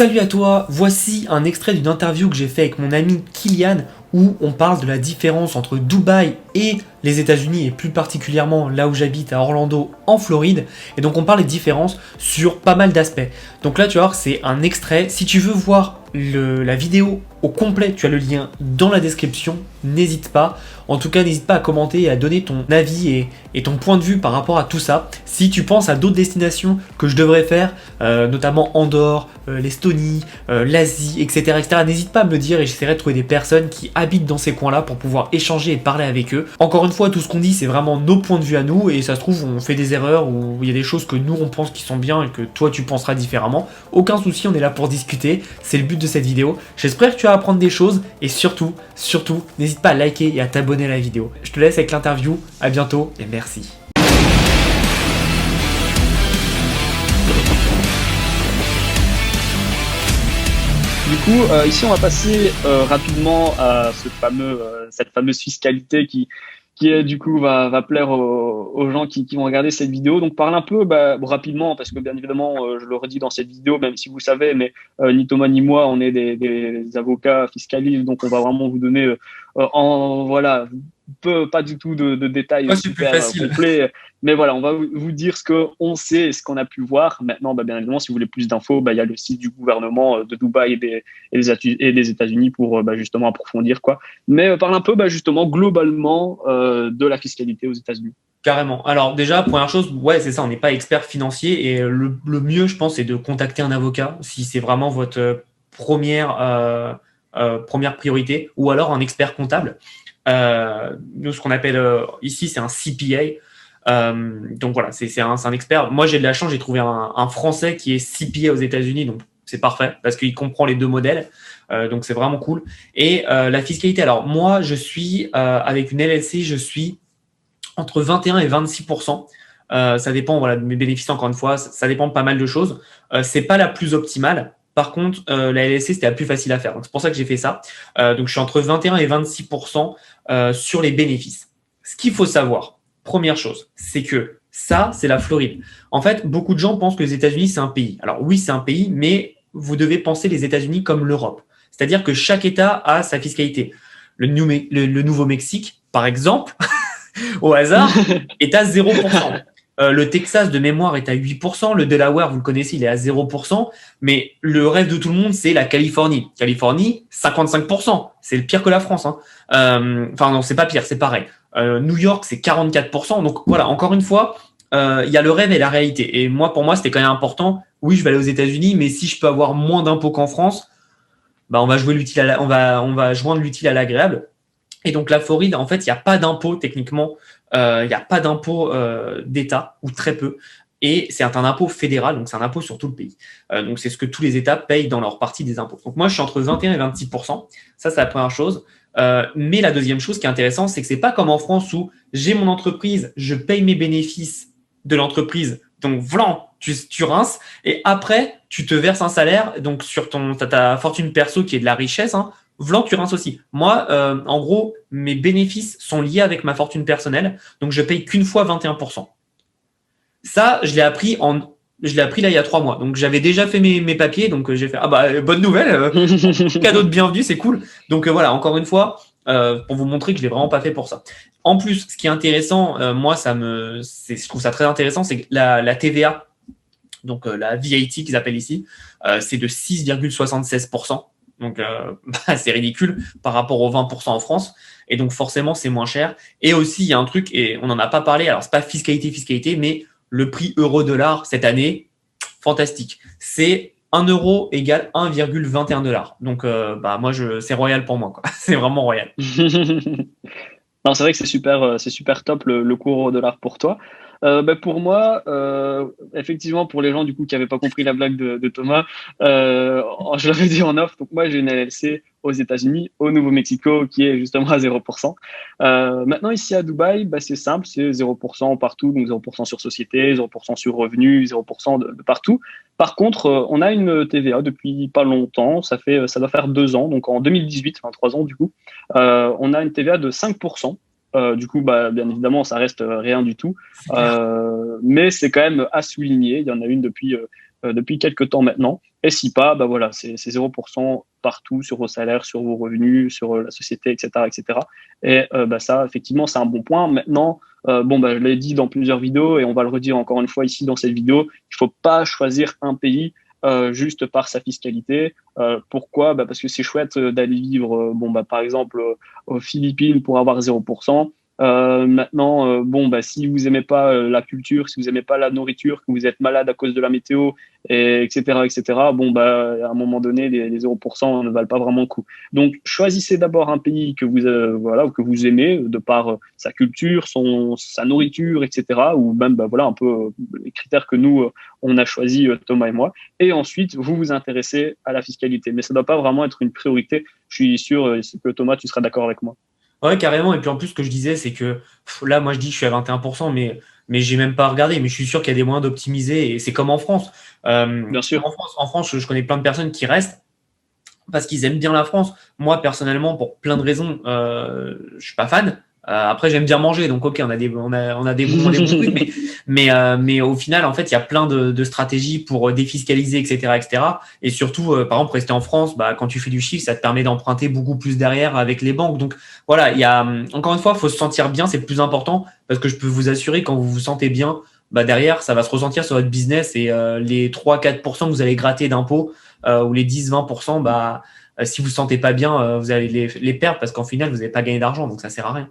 Salut à toi, voici un extrait d'une interview que j'ai fait avec mon ami Kylian où on parle de la différence entre Dubaï et les États-Unis et plus particulièrement là où j'habite à Orlando en Floride. Et donc on parle des différences sur pas mal d'aspects. Donc là tu vas voir c'est un extrait. Si tu veux voir la vidéo au complet, tu as le lien dans la description. N'hésite pas. En tout cas, n'hésite pas à commenter et à donner ton avis et ton point de vue par rapport à tout ça. Si tu penses à d'autres destinations que je devrais faire, notamment Andorre, l'Estonie, l'Asie, etc., n'hésite pas à me le dire et j'essaierai de trouver des personnes qui habitent dans ces coins-là pour pouvoir échanger et parler avec eux. Encore une fois, tout ce qu'on dit, c'est vraiment nos points de vue à nous et ça se trouve, on fait des erreurs ou il y a des choses que nous, on pense qui sont bien et que toi, tu penseras différemment. Aucun souci, on est là pour discuter. C'est le but de cette vidéo. J'espère que tu vas apprendre des choses et surtout, n'hésite pas à liker et à t'abonner à la vidéo. Je te laisse avec l'interview. À bientôt et merci. Du coup, ici, on va passer rapidement à cette fameuse fiscalité qui est, du coup, va plaire aux gens qui vont regarder cette vidéo. Donc, parle un peu rapidement, parce que bien évidemment, je le redis dans cette vidéo, même si vous savez, mais ni Thomas ni moi, on est des avocats fiscalistes, donc on va vraiment vous donner, voilà, pas du tout de détails Oh, c'est plus super facile. complets. Mais voilà, on va vous dire ce qu'on sait et ce qu'on a pu voir. Maintenant, bien évidemment, si vous voulez plus d'infos, il y a le site du gouvernement de Dubaï et des États-Unis pour justement approfondir quoi. Mais parle un peu justement globalement de la fiscalité aux États-Unis. Carrément. Alors déjà, première chose, ouais, c'est ça, on n'est pas expert financier et le mieux, je pense, c'est de contacter un avocat si c'est vraiment votre première priorité ou alors un expert comptable. Nous, ce qu'on appelle ici, c'est un CPA. Donc voilà, c'est un expert. Moi, j'ai de la chance, j'ai trouvé un Français qui est CPA aux États-Unis, donc c'est parfait parce qu'il comprend les deux modèles. Donc c'est vraiment cool. Et la fiscalité, alors moi, je suis avec une LLC, je suis entre 21 et 26%. Ça dépend voilà, de mes bénéfices, encore une fois, ça dépend de pas mal de choses. C'est pas la plus optimale. Par contre, la LLC, c'était la plus facile à faire. Donc, c'est pour ça que j'ai fait ça. Donc, je suis entre 21 et 26% sur les bénéfices. Ce qu'il faut savoir, première chose, c'est que ça, c'est la Floride. En fait, beaucoup de gens pensent que les États-Unis, c'est un pays. Alors, oui, c'est un pays, mais vous devez penser les États-Unis comme l'Europe. C'est-à-dire que chaque État a sa fiscalité. Le Nouveau-Mexique, par exemple, au hasard, est à 0%. Le Texas, de mémoire, est à 8%. Le Delaware, vous le connaissez, il est à 0%. Mais le rêve de tout le monde, c'est la Californie. Californie, 55%. C'est le pire que la France. Hein. Enfin, non, c'est pas pire, c'est pareil. New York, c'est 44%. Donc voilà, encore une fois, il y a le rêve et la réalité. Et moi, pour moi, c'était quand même important. Oui, je vais aller aux États-Unis, mais si je peux avoir moins d'impôts qu'en France, on va jouer l'utile on va joindre l'utile à l'agréable. Et donc la Floride, en fait, il n'y a pas d'impôt techniquement, il n'y a pas d'impôt d'État ou très peu. Et c'est un impôt fédéral, donc c'est un impôt sur tout le pays. Donc c'est ce que tous les États payent dans leur partie des impôts. Donc moi, je suis entre 21 et 26%. Ça, c'est la première chose. Mais la deuxième chose qui est intéressante, c'est que c'est pas comme en France où j'ai mon entreprise, je paye mes bénéfices de l'entreprise, donc vlan, tu rinces, et après, tu te verses un salaire, donc sur ta fortune perso qui est de la richesse, hein, vlan, tu rinces aussi. Moi, en gros, mes bénéfices sont liés avec ma fortune personnelle, donc je paye qu'une fois 21%. Ça, je l'ai appris là il y a 3 mois. Donc j'avais déjà fait mes papiers, donc j'ai fait bonne nouvelle, cadeau de bienvenue, c'est cool. Donc voilà, encore une fois, pour vous montrer que je l'ai vraiment pas fait pour ça. En plus, ce qui est intéressant, moi je trouve ça très intéressant, c'est que la TVA, donc la VAT qu'ils appellent ici, c'est de 6,76%. Donc c'est ridicule par rapport aux 20% en France. Et donc forcément, c'est moins cher. Et aussi, il y a un truc, et on n'en a pas parlé, alors c'est pas fiscalité, mais le prix euro-dollar cette année, fantastique. C'est 1 euro égale 1,21 $. Donc moi, c'est royal pour moi, quoi. C'est vraiment royal. Non, c'est vrai que c'est super top le cours au dollar pour toi. Pour moi, effectivement, pour les gens du coup qui n'avaient pas compris la blague de Thomas, je l'avais dit en off. Donc moi, j'ai une LLC aux États-Unis, au Nouveau-Mexico, qui est justement à 0%. Maintenant, ici à Dubaï, c'est simple, c'est 0% partout, donc 0% sur société, 0% sur revenus, 0% de partout. Par contre, on a une TVA depuis pas longtemps, ça doit faire 2 ans, donc en 2018, enfin 3 ans du coup. On a une TVA de 5%. Du coup, bien évidemment, ça reste rien du tout. Mais c'est quand même à souligner. Il y en a une depuis quelques temps maintenant. Et si pas, bah voilà, c'est 0% partout sur vos salaires, sur vos revenus, sur la société, etc., etc. Et bah ça, effectivement, c'est un bon point. Maintenant, bon, bah, je l'ai dit dans plusieurs vidéos et on va le redire encore une fois ici dans cette vidéo, il faut pas choisir un pays juste par sa fiscalité. Pourquoi? Bah, parce que c'est chouette d'aller vivre, bon, bah, par exemple, aux Philippines pour avoir 0%. Maintenant, bon, bah, si vous aimez pas la culture, si vous aimez pas la nourriture, que vous êtes malade à cause de la météo, et etc., etc., bon, bah, à un moment donné, les 0% ne valent pas vraiment le coup. Donc, choisissez d'abord un pays que vous, voilà, que vous aimez, de par sa culture, sa nourriture, etc., ou même, bah, voilà, un peu les critères que nous, on a choisi, Thomas et moi. Et ensuite, vous vous intéressez à la fiscalité. Mais ça ne doit pas vraiment être une priorité. Je suis sûr que Thomas, tu seras d'accord avec moi. Ouais, carrément. Et puis en plus, ce que je disais, c'est que là, moi, je dis que je suis à 21%, mais j'ai même pas regardé. Mais je suis sûr qu'il y a des moyens d'optimiser. Et c'est comme en France. Bien sûr. En France, je connais plein de personnes qui restent parce qu'ils aiment bien la France. Moi, personnellement, pour plein de raisons, je suis pas fan. Après, j'aime bien manger, donc ok, on a des bons trucs, mais au final, en fait, il y a plein de stratégies pour défiscaliser, etc., etc. Et surtout, par exemple, rester en France, bah, quand tu fais du chiffre, ça te permet d'emprunter beaucoup plus derrière avec les banques. Donc voilà, il y a encore une fois, faut se sentir bien, c'est le plus important, parce que je peux vous assurer, quand vous vous sentez bien, bah derrière, ça va se ressentir sur votre business et les 3-4% que vous allez gratter d'impôts ou les 10-20%, bah si vous ne sentez pas bien, vous allez les perdre parce qu'en final, vous n'avez pas gagné d'argent, donc ça sert à rien.